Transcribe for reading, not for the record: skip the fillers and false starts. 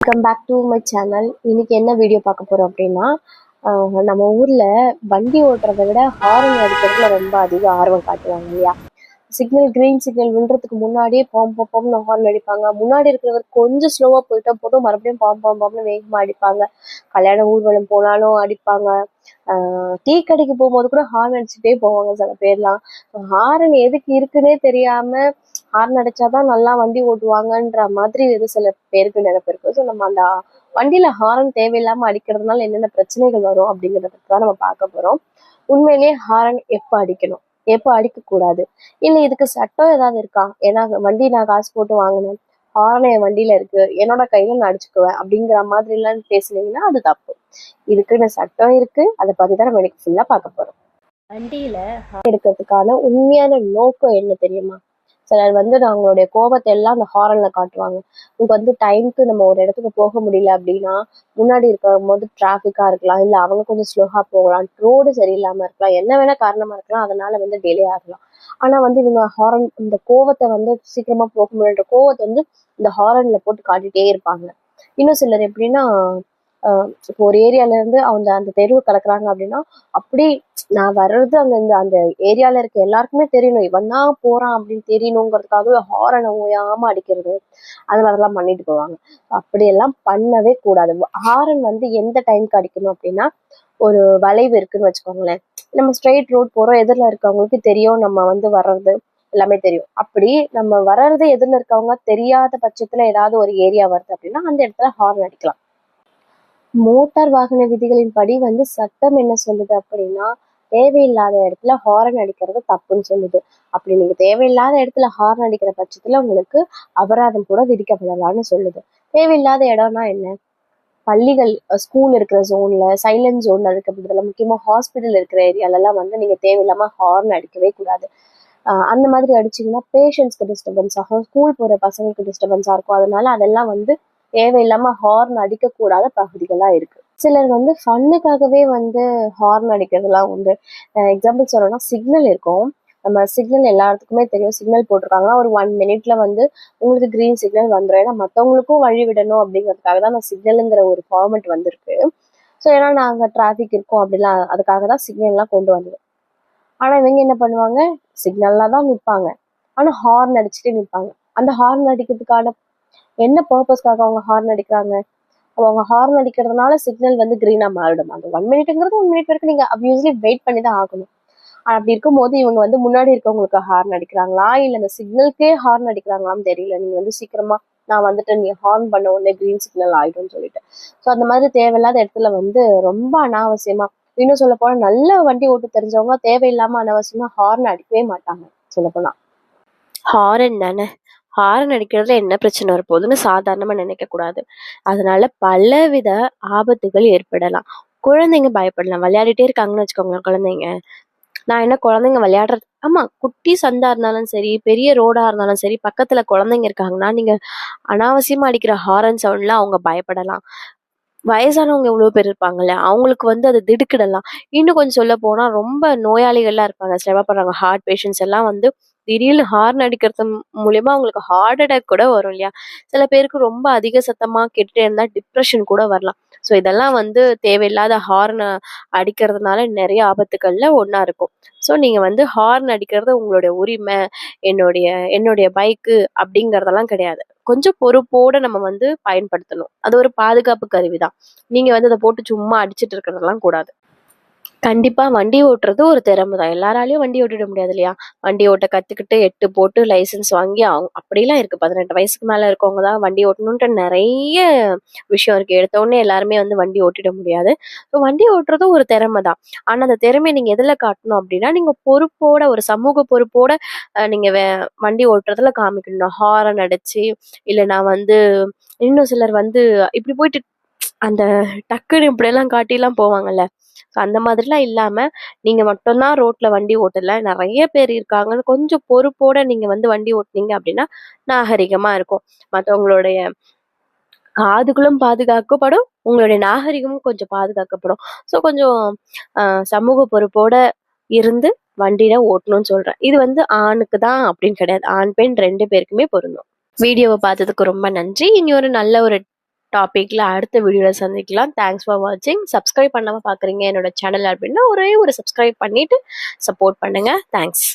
Welcome back to my channel. இன்னைக்கு என்ன video பார்க்க போறோம் அப்படின்னா, நம்ம ஊர்ல வண்டி ஓட்டுறதை விட ஹாரன் அடிக்கிறதுல ரொம்ப அதிக ஆர்வம் காட்டுவாங்க இல்லையா? கிரீன் சிக்னல் விழுறதுக்கு முன்னாடியே பாம் பாம்னு ஹார்ன் அடிப்பாங்க. முன்னாடி இருக்கிறவர் கொஞ்சம் ஸ்லோவா போயிட்டா போதும், மறுபடியும் பாம் பாம் பாம்னு வேகமா அடிப்பாங்க. கல்யாண ஊர்வலம் போனாலும் அடிப்பாங்க. டீ கடைக்கு போகும்போது கூட ஹார்ன் அடிச்சுட்டே போவாங்க சில பேர்லாம். ஹாரன் எதுக்கு இருக்குன்னே தெரியாம ஹார்ன் அடிச்சாதான் நல்லா வண்டி ஓட்டுவாங்கன்ற மாதிரி சில பேருக்கு நினைப்பு இருக்கு. ஸோ நம்ம அந்த வண்டியில ஹாரன் தேவையில்லாம அடிக்கிறதுனால என்னென்ன பிரச்சனைகள் வரும் அப்படிங்கிறத பத்தி தான் நம்ம பார்க்க போறோம். உண்மையிலேயே ஹாரன் எப்ப அடிக்கணும், எப்ப அடிக்க கூடாது, இல்ல இதுக்கு சட்டம் ஏதாவது இருக்கா? ஏன்னா வண்டி நான் காசு போட்டு வாங்கினேன், ஹாரன் என் வண்டியில இருக்கு, என்னோட கையில நான் அடிச்சுக்குவேன் அப்படிங்கிற மாதிரி எல்லாம் பேசுனீங்கன்னா அது தப்பு. இதுக்குன்னு சட்டம் இருக்கு. அதை பத்தி தான் நம்ம எனக்கு ஃபுல்லா பார்க்க போறோம். வண்டியில எடுக்கிறதுக்கான உண்மையான நோக்கம் என்ன தெரியுமா? சிலர் அவங்களுடைய கோபத்தை எல்லாம் அந்த ஹாரன்ல காட்டுவாங்க. உங்களுக்கு டைமுக்கு நம்ம ஒரு இடத்துக்கு போக முடியல அப்படின்னா, முன்னாடி இருக்கும் போது டிராஃபிக்கா இருக்கலாம், இல்ல அவங்க கொஞ்சம் ஸ்லோவா போகலாம், ரோடு சரியில்லாம இருக்கலாம், என்ன வேணா காரணமா இருக்கலாம், அதனால டிலே ஆகலாம். ஆனா இவங்க ஹாரன் இந்த கோவத்தை சீக்கிரமா போக முடியுன்ற கோவத்தை இந்த ஹாரன்ல போட்டு காட்டிட்டே இருப்பாங்க. இன்னும் சிலர் எப்படின்னா, இப்போ ஒரு ஏரியால இருந்து அவங்க அந்த தெருவு கலக்குறாங்க அப்படின்னா, அப்படி நான் வர்றது அந்த அந்த ஏரியால இருக்க எல்லாருக்குமே தெரியணும், இவன் தான் போறான் அப்படின்னு தெரியணுங்கிறதுக்காகவே ஹாரனை ஓயாம அடிக்கிறது, அது மாதிரிலாம் பண்ணிட்டு போவாங்க. அப்படியெல்லாம் பண்ணவே கூடாது. ஹாரன் எந்த டைமுக்கு அடிக்கணும் அப்படின்னா, ஒரு வளைவு இருக்குன்னு வச்சுக்கோங்களேன், நம்ம ஸ்ட்ரெயிட் ரோட் போறோம், எதிரில் இருக்கவங்களுக்கு தெரியும் நம்ம வர்றது எல்லாமே தெரியும். அப்படி நம்ம வர்றது எதிரில் இருக்கவங்க தெரியாத பட்சத்துல ஏதாவது ஒரு ஏரியா வருது அப்படின்னா அந்த இடத்துல ஹார்ன் அடிக்கலாம். மோட்டார் வாகன விதிகளின் படி சட்டம் என்ன சொல்லுது அப்படின்னா, தேவையில்லாத இடத்துல ஹாரன் அடிக்கிறது தப்புன்னு சொல்லுது. அப்படி நீங்க தேவையில்லாத இடத்துல ஹார்ன் அடிக்கிற பட்சத்துல உங்களுக்கு அபராதம் கூட விதிக்கப்படலாம்னு சொல்லுது. தேவையில்லாத இடம்னா என்ன? பள்ளிகள், ஸ்கூல் இருக்கிற ஜோன்ல, சைலண்ட் ஜோன்ல இருக்கப்படுறதுல, முக்கியமா ஹாஸ்பிட்டல் இருக்கிற ஏரியாலலாம் நீங்க தேவையில்லாம ஹார்ன் அடிக்கவே கூடாது. அந்த மாதிரி அடிச்சீங்கன்னா பேஷண்ட்ஸ்க்கு டிஸ்டர்பன்ஸ் ஆகும், ஸ்கூல் போற பசங்களுக்கு டிஸ்டர்பன்ஸா இருக்கும். அதனால அதெல்லாம் தேவையில்லாம ஹார்ன் அடிக்கக்கூடாத பகுதிகளா இருக்கு. சிலர் ஃபன்னுக்காகவே ஹார்ன் அடிக்கிறதுலாம் உண்டு. எக்ஸாம்பிள் சொல்லணும்னா சிக்னல் இருக்கும். நம்ம சிக்னல் எல்லாத்துக்குமே தெரியும், சிக்னல் போட்டிருக்காங்கன்னா ஒரு 1 மினிட்ல உங்களுக்கு கிரீன் சிக்னல் வந்துடும். ஏன்னா மற்றவங்களுக்கும் வழி விடணும் அப்படிங்கிறதுக்காக தான் நான் சிக்னலுங்கிற ஒரு ஃபார்மெட் வந்திருக்கு. ஸோ ஏன்னா நாங்கள் டிராஃபிக் இருக்கோம் அப்படிலாம், அதுக்காக தான் சிக்னல்லாம் கொண்டு வந்தது. ஆனா இவங்க என்ன பண்ணுவாங்க, சிக்னல்ல தான் நிற்பாங்க, ஆனா ஹார்ன் அடிச்சுட்டு நிற்பாங்க. அந்த ஹார்ன் அடிக்கிறதுக்கான என்ன பர்பஸ்க்காக அவங்க ஹார்ன் அடிக்கிறாங்க? அவங்க ஹார்ன் அடிக்கிறதுனால சிக்னல் கிரீனா மாறிடும். அந்த 1 மினிட்ங்கிறது 1 மினிட் வரைக்கும் நீங்க அப்வியஸ்லி வெயிட் பண்ணி தான் ஆகணும். அப்படி இருக்கும்போது இவங்க முன்னாடி இருக்கவங்களுக்கு ஹார்ன் அடிக்கிறாங்களா, இல்ல அந்த சிக்னலுக்கே ஹார்ன் அடிக்கிறாங்களான்னு தெரியல. நீங்க சீக்கிரமா நான் நீ ஹார்ன் பண்ண உடனே கிரீன் சிக்னல் ஆயிடும்னு சொல்லிட்டு. ஸோ அந்த மாதிரி தேவையில்லாத இடத்துல ரொம்ப அனாவசியமா, இன்னும் சொல்ல போனா நல்ல வண்டி ஓட்டு தெரிஞ்சவங்க தேவையில்லாம அனாவசியமா ஹார்ன் அடிக்கவே மாட்டாங்க. சொல்லப்போனா ஹாரன் தானே, ஹாரன் அடிக்கிறதுல என்ன பிரச்சனை வரப்போகுதுன்னு சாதாரணமா நினைக்க கூடாது. அதனால பலவித ஆபத்துகள் ஏற்படலாம். குழந்தைங்க பயப்படலாம். விளையாடிட்டே இருக்காங்கன்னு வச்சுக்கோங்களேன் குழந்தைங்க. நான் என்ன குழந்தைங்க விளையாடுறது, ஆமா, குட்டி சந்தா இருந்தாலும் சரி, பெரிய ரோடா இருந்தாலும் சரி, பக்கத்துல குழந்தைங்க இருக்காங்கன்னா நீங்க அனாவசியமா அடிக்கிற ஹாரன் சவுண்ட்ல அவங்க பயப்படலாம். வயசானவங்க எவ்வளவு பேர் இருப்பாங்கல்ல, அவங்களுக்கு அது திடுக்கிடலாம். இன்னும் கொஞ்சம் சொல்ல போனா ரொம்ப நோயாளிகள்லாம் இருப்பாங்க, சிரமப்படுறாங்க, ஹார்ட் பேஷண்ட்ஸ் எல்லாம் திடீர்னு ஹார்ன் அடிக்கிறது மூலியமா அவங்களுக்கு ஹார்ட் அட்டாக் கூட வரும் இல்லையா? சில பேருக்கு ரொம்ப அதிக சத்தமா கேட்டுட்டே இருந்தா டிப்ரெஷன் கூட வரலாம். ஸோ இதெல்லாம் தேவையில்லாத ஹார்ன் அடிக்கிறதுனால நிறைய ஆபத்துக்கள்ல ஒண்ணா இருக்கும். ஸோ நீங்க ஹார்ன் அடிக்கிறது உங்களுடைய உரிமை, என்னுடைய என்னுடைய பைக்கு அப்படிங்கறதெல்லாம் கிடையாது. கொஞ்சம் பொறுப்போட நம்ம பயன்படுத்தணும். அது ஒரு பாதுகாப்பு கருவிதான். நீங்க அதை போட்டு சும்மா அடிச்சிட்டு இருக்கிறதெல்லாம் கூடாது. கண்டிப்பா வண்டி ஓட்டுறது ஒரு திறமை தான். எல்லாராலையும் வண்டி ஓட்டிட முடியாது இல்லையா? வண்டி ஓட்ட கத்துக்கிட்டு 8 போட்டு லைசன்ஸ் வாங்கி அப்படிலாம் இருக்கு. 18 வயசுக்கு மேல இருக்கவங்க தான் வண்டி ஓட்டணும்ன்ற நிறைய விஷயம் இருக்கு. எடுத்த உடனே எல்லாருமே வண்டி ஓட்டிட முடியாது. ஸோ வண்டி ஓட்டுறது ஒரு திறமை தான். ஆனா அந்த திறமையை நீங்க எதுல காட்டணும் அப்படின்னா, நீங்க பொறுப்போட, ஒரு சமூக பொறுப்போட நீங்க வண்டி ஓட்டுறதுல காமிக்கணும். ஹாரன் அடிச்சு, இல்ல நான் இன்னும் சிலர் இப்படி போயிட்டு அந்த டக்குன்னு இப்படியெல்லாம் காட்டிலாம் போவாங்கல்ல. அந்த மாதிரிலாம் இல்லாம, நீங்க மட்டும்தான் ரோட்ல வண்டி ஓட்டல, நிறைய பேர் இருக்காங்கன்னு கொஞ்சம் பொறுப்போட நீங்க வண்டி ஓட்டுனீங்க அப்படின்னா நாகரிகமா இருக்கும். மத்தவங்களுடைய காதுகளும் பாதுகாக்கப்படும், உங்களுடைய நாகரிகமும் கொஞ்சம் பாதுகாக்கப்படும். ஸோ கொஞ்சம் சமூக பொறுப்போட இருந்து வண்டியில ஓட்டணும்னு சொல்றேன். இது ஆணுக்கு தான் அப்படின்னு கிடையாது. ஆண் பெண் 2 பேருக்குமே பொருந்தும். வீடியோவை பார்த்ததுக்கு ரொம்ப நன்றி. இனி ஒரு நல்ல ஒரு டாபிக்ல அடுத்த வீடியோல சந்திக்கலாம். தேங்க்ஸ் ஃபார் வாட்சிங். சப்ஸ்கிரைப் பண்ணாம பார்க்குறீங்க என்னோட சேனல் அப்படின்னா ஒரே ஒரு சப்ஸ்கிரைப் பண்ணிட்டு சப்போர்ட் பண்ணுங்க. தேங்க்ஸ்.